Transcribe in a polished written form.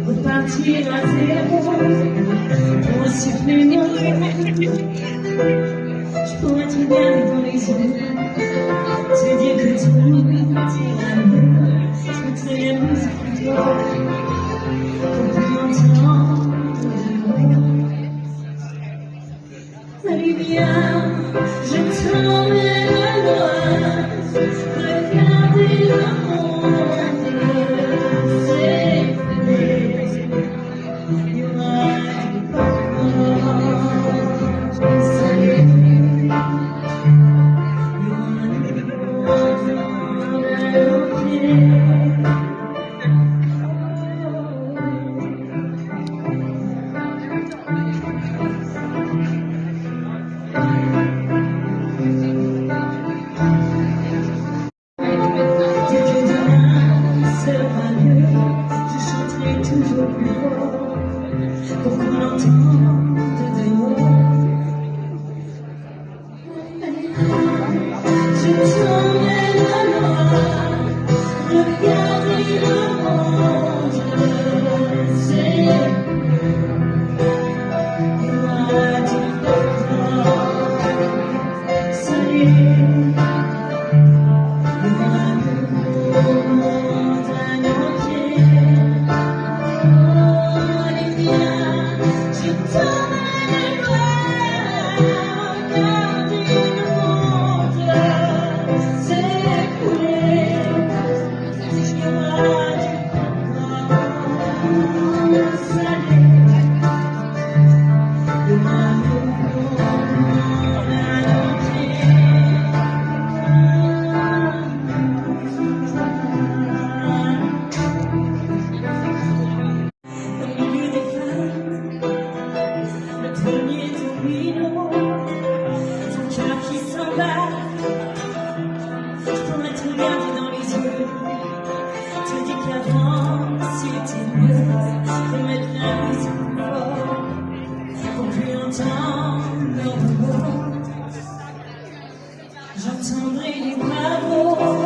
Repartir à zéro pour supprimer. Je pourrais te regarder dans les yeux, te dire que tout ira mieux. Je mettrai la musique pour toi, pour plus longtemps de moi. Allez viens, je t'emmène loin, regarder le monde. Toujours plus fort pour qu'on l'entende de moi. Je t'emmène loin, regarder le monde. C'est moi du corps. Salut. J'entendrai les bravos.